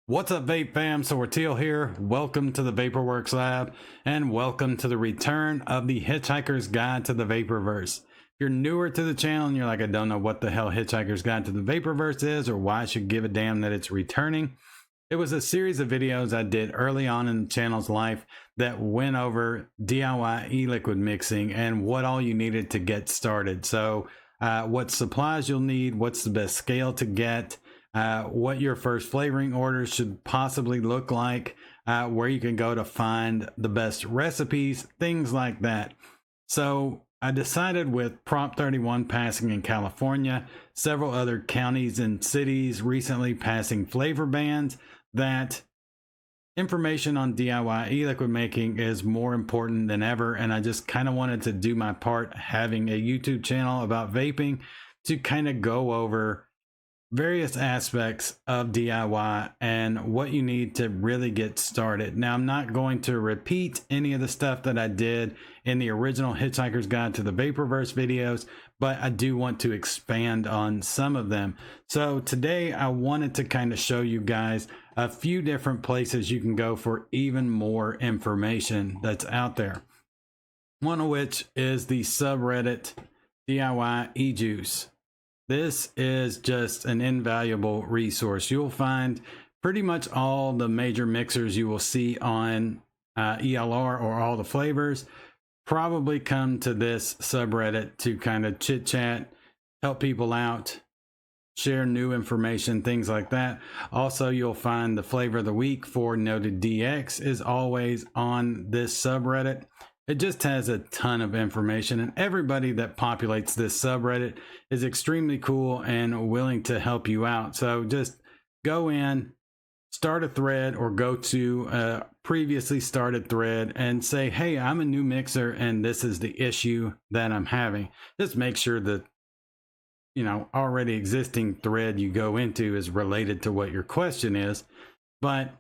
What's up, Vape fam? Sorteal here. Welcome to the Vaporworks lab and welcome to the return of the Hitchhiker's Guide to the Vaporverse. If you're newer to the channel and you're like, I don't know what the hell Hitchhiker's Guide to the Vaporverse is or why I should give a damn that it's returning, it was a series of videos I did early on in the channel's life that went over DIY e-liquid mixing and what all you needed to get started. So what supplies you'll need, what's the best scale to get, what your first flavoring orders should possibly look like, where you can go to find the best recipes, things like that. So I decided with Prop 31 passing in California, several other counties and cities recently passing flavor bans, that information on DIY e-liquid making is more important than ever. And I just kind of wanted to do my part having a YouTube channel about vaping to kind of go over various aspects of DIY and what you need to really get started. Now, I'm not going to repeat any of the stuff that I did in the original Hitchhiker's Guide to the Vaporverse videos, but I do want to expand on some of them. So today I wanted to kind of show you guys a few different places you can go for even more information that's out there. One of which is the subreddit DIY e-juice. This is just an invaluable resource. You'll find pretty much all the major mixers you will see on ELR or all the flavors probably come to this subreddit to kind of chit chat, help people out, share new information, things like that. Also, you'll find the flavor of the week for Noted DX is always on this subreddit. It just has a ton of information, and everybody that populates this subreddit is extremely cool and willing to help you out. So just go in, start a thread, or go to a previously started thread and say, hey, I'm a new mixer and this is the issue that I'm having. Just make sure that, you know, already existing thread you go into is related to what your question is. But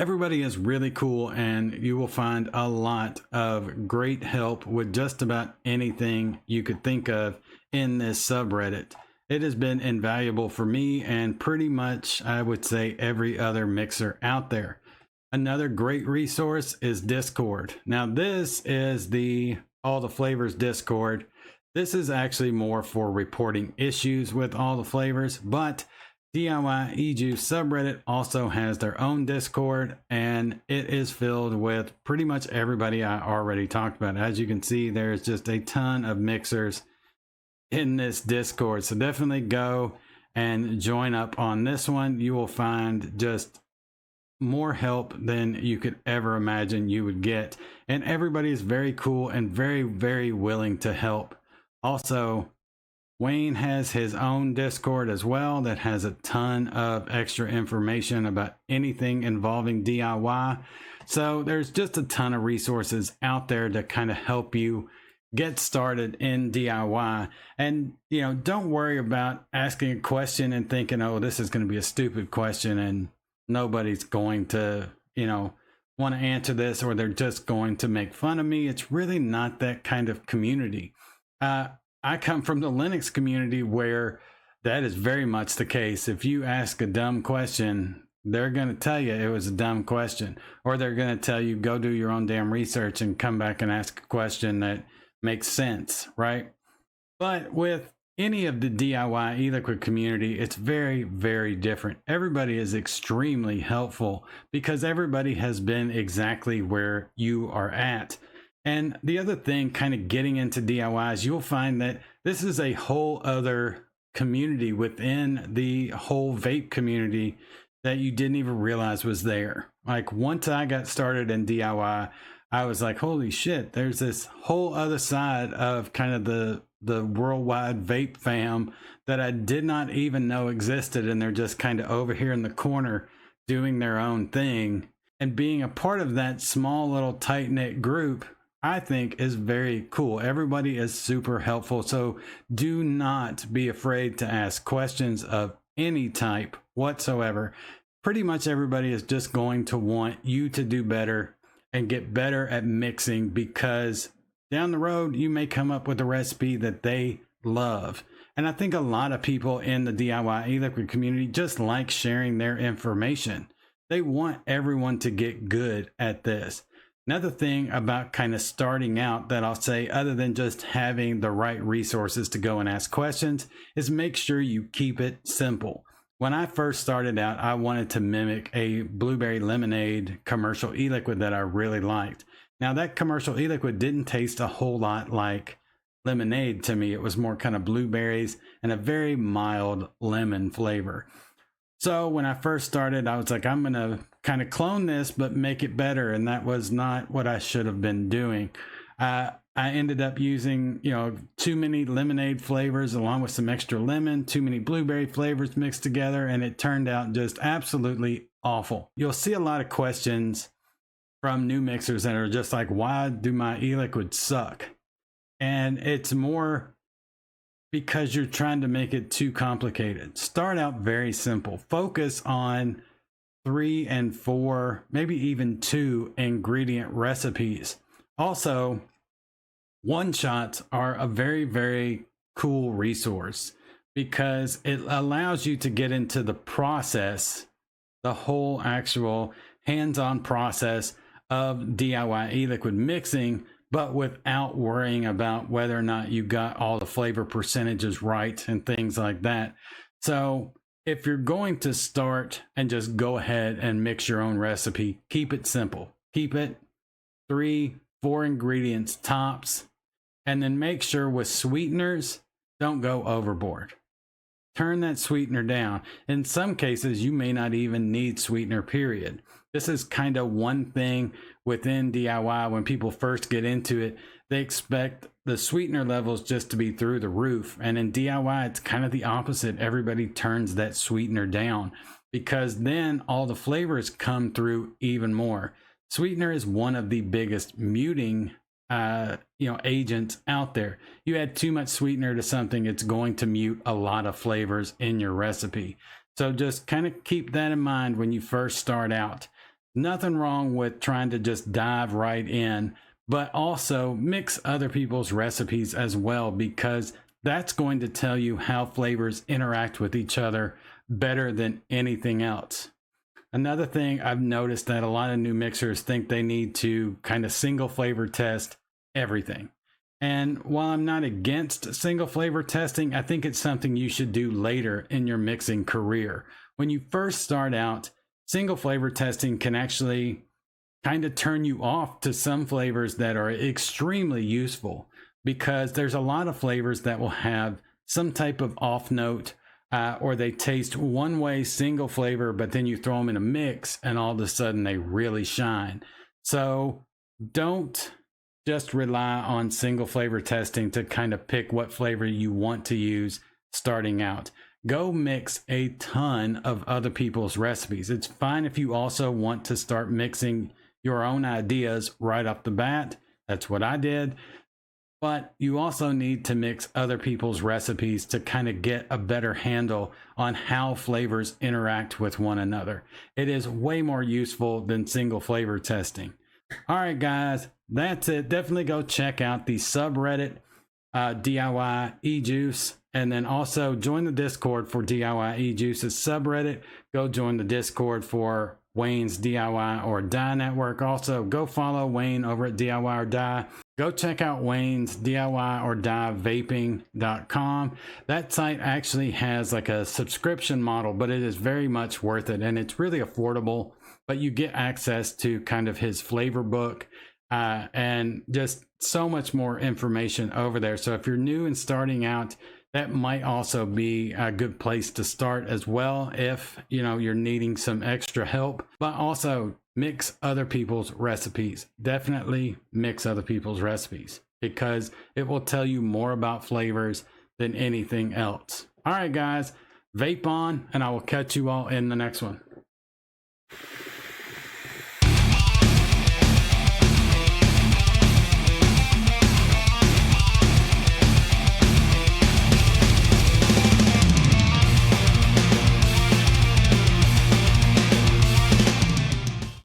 everybody is really cool, and you will find a lot of great help with just about anything you could think of in this subreddit. It has been invaluable for me and pretty much, I would say, every other mixer out there. Another great resource is Discord. Now, this is the All the Flavors Discord. This is actually more for reporting issues with all the flavors, but DIY e-juice subreddit also has their own Discord, and it is filled with pretty much everybody I already talked about. As you can see, there's just a ton of mixers in this Discord, so definitely go and join up on this one. You will find just more help than you could ever imagine you would get, and everybody is very cool and very, very willing to help. Also, Wayne has his own Discord as well that has a ton of extra information about anything involving DIY. So there's just a ton of resources out there to kind of help you get started in DIY. And, you know, don't worry about asking a question and thinking, oh, this is going to be a stupid question and nobody's going to, you know, want to answer this, or they're just going to make fun of me. It's really not that kind of community. I come from the Linux community where that is very much the case. If you ask a dumb question, they're going to tell you it was a dumb question, or they're going to tell you go do your own damn research and come back and ask a question that makes sense, right? But with any of the DIY e-liquid community, it's very, very different. Everybody is extremely helpful because everybody has been exactly where you are at. And the other thing, kind of getting into DIYs, you'll find that this is a whole other community within the whole vape community that you didn't even realize was there. Like, once I got started in DIY, I was like, holy shit, there's this whole other side of kind of the worldwide vape fam that I did not even know existed. And they're just kind of over here in the corner doing their own thing. And being a part of that small little tight-knit group, I think, is very cool. Everybody is super helpful. So do not be afraid to ask questions of any type whatsoever. Pretty much everybody is just going to want you to do better and get better at mixing, because down the road you may come up with a recipe that they love. And I think a lot of people in the DIY e-liquid community just like sharing their information. They want everyone to get good at this. Another thing about kind of starting out that I'll say, other than just having the right resources to go and ask questions, is make sure you keep it simple. When I first started out, I wanted to mimic a blueberry lemonade commercial e-liquid that I really liked. Now that commercial e-liquid didn't taste a whole lot like lemonade to me. It was more kind of blueberries and a very mild lemon flavor. So when I first started, I was like, I'm going to kind of clone this, but make it better. And that was not what I should have been doing. I ended up using, too many lemonade flavors along with some extra lemon, too many blueberry flavors mixed together. And it turned out just absolutely awful. You'll see a lot of questions from new mixers that are just like, why do my e-liquids suck? And it's more because you're trying to make it too complicated. Start out very simple. Focus on 3 and 4, maybe even 2 ingredient recipes. Also, one shots are a very, very cool resource because it allows you to get into the process, the whole actual hands-on process of DIY e-liquid mixing, but without worrying about whether or not you got all the flavor percentages right and things like that. So if you're going to start and just go ahead and mix your own recipe, keep it simple. Keep it 3, 4 ingredients tops, and then make sure with sweeteners, don't go overboard. Turn that sweetener down. In some cases, you may not even need sweetener, period. This is kind of one thing within DIY. When people first get into it, they expect the sweetener levels just to be through the roof. And in DIY, it's kind of the opposite. Everybody turns that sweetener down because then all the flavors come through even more. Sweetener is one of the biggest muting agents out there. You add too much sweetener to something, it's going to mute a lot of flavors in your recipe. So just kind of keep that in mind when you first start out. Nothing wrong with trying to just dive right in, but also mix other people's recipes as well, because that's going to tell you how flavors interact with each other better than anything else. Another thing I've noticed that a lot of new mixers think they need to kind of single flavor test everything. And while I'm not against single flavor testing, I think it's something you should do later in your mixing career. When you first start out, single flavor testing can actually kind of turn you off to some flavors that are extremely useful, because there's a lot of flavors that will have some type of off note, or they taste one way single flavor, but then you throw them in a mix and all of a sudden they really shine. So don't just rely on single flavor testing to kind of pick what flavor you want to use starting out. Go mix a ton of other people's recipes. It's fine if you also want to start mixing your own ideas right off the bat. That's what I did. But you also need to mix other people's recipes to kind of get a better handle on how flavors interact with one another. It is way more useful than single flavor testing. All right, guys, that's it. Definitely go check out the subreddit DIY eJuice, and then also join the Discord for DIY eJuice's subreddit. Go join the Discord for Wayne's DIY or Die Network. Also, go follow Wayne over at DIY or Die. Go check out Wayne's DIY or Die vaping.com. That site actually has like a subscription model, but it is very much worth it, and it's really affordable. But you get access to kind of his flavor book and just so much more information over there. So if you're new and starting out, that might also be a good place to start as well if you're needing some extra help. But also mix other people's recipes. Definitely mix other people's recipes, because it will tell you more about flavors than anything else. All right, guys, vape on, and I will catch you all in the next one.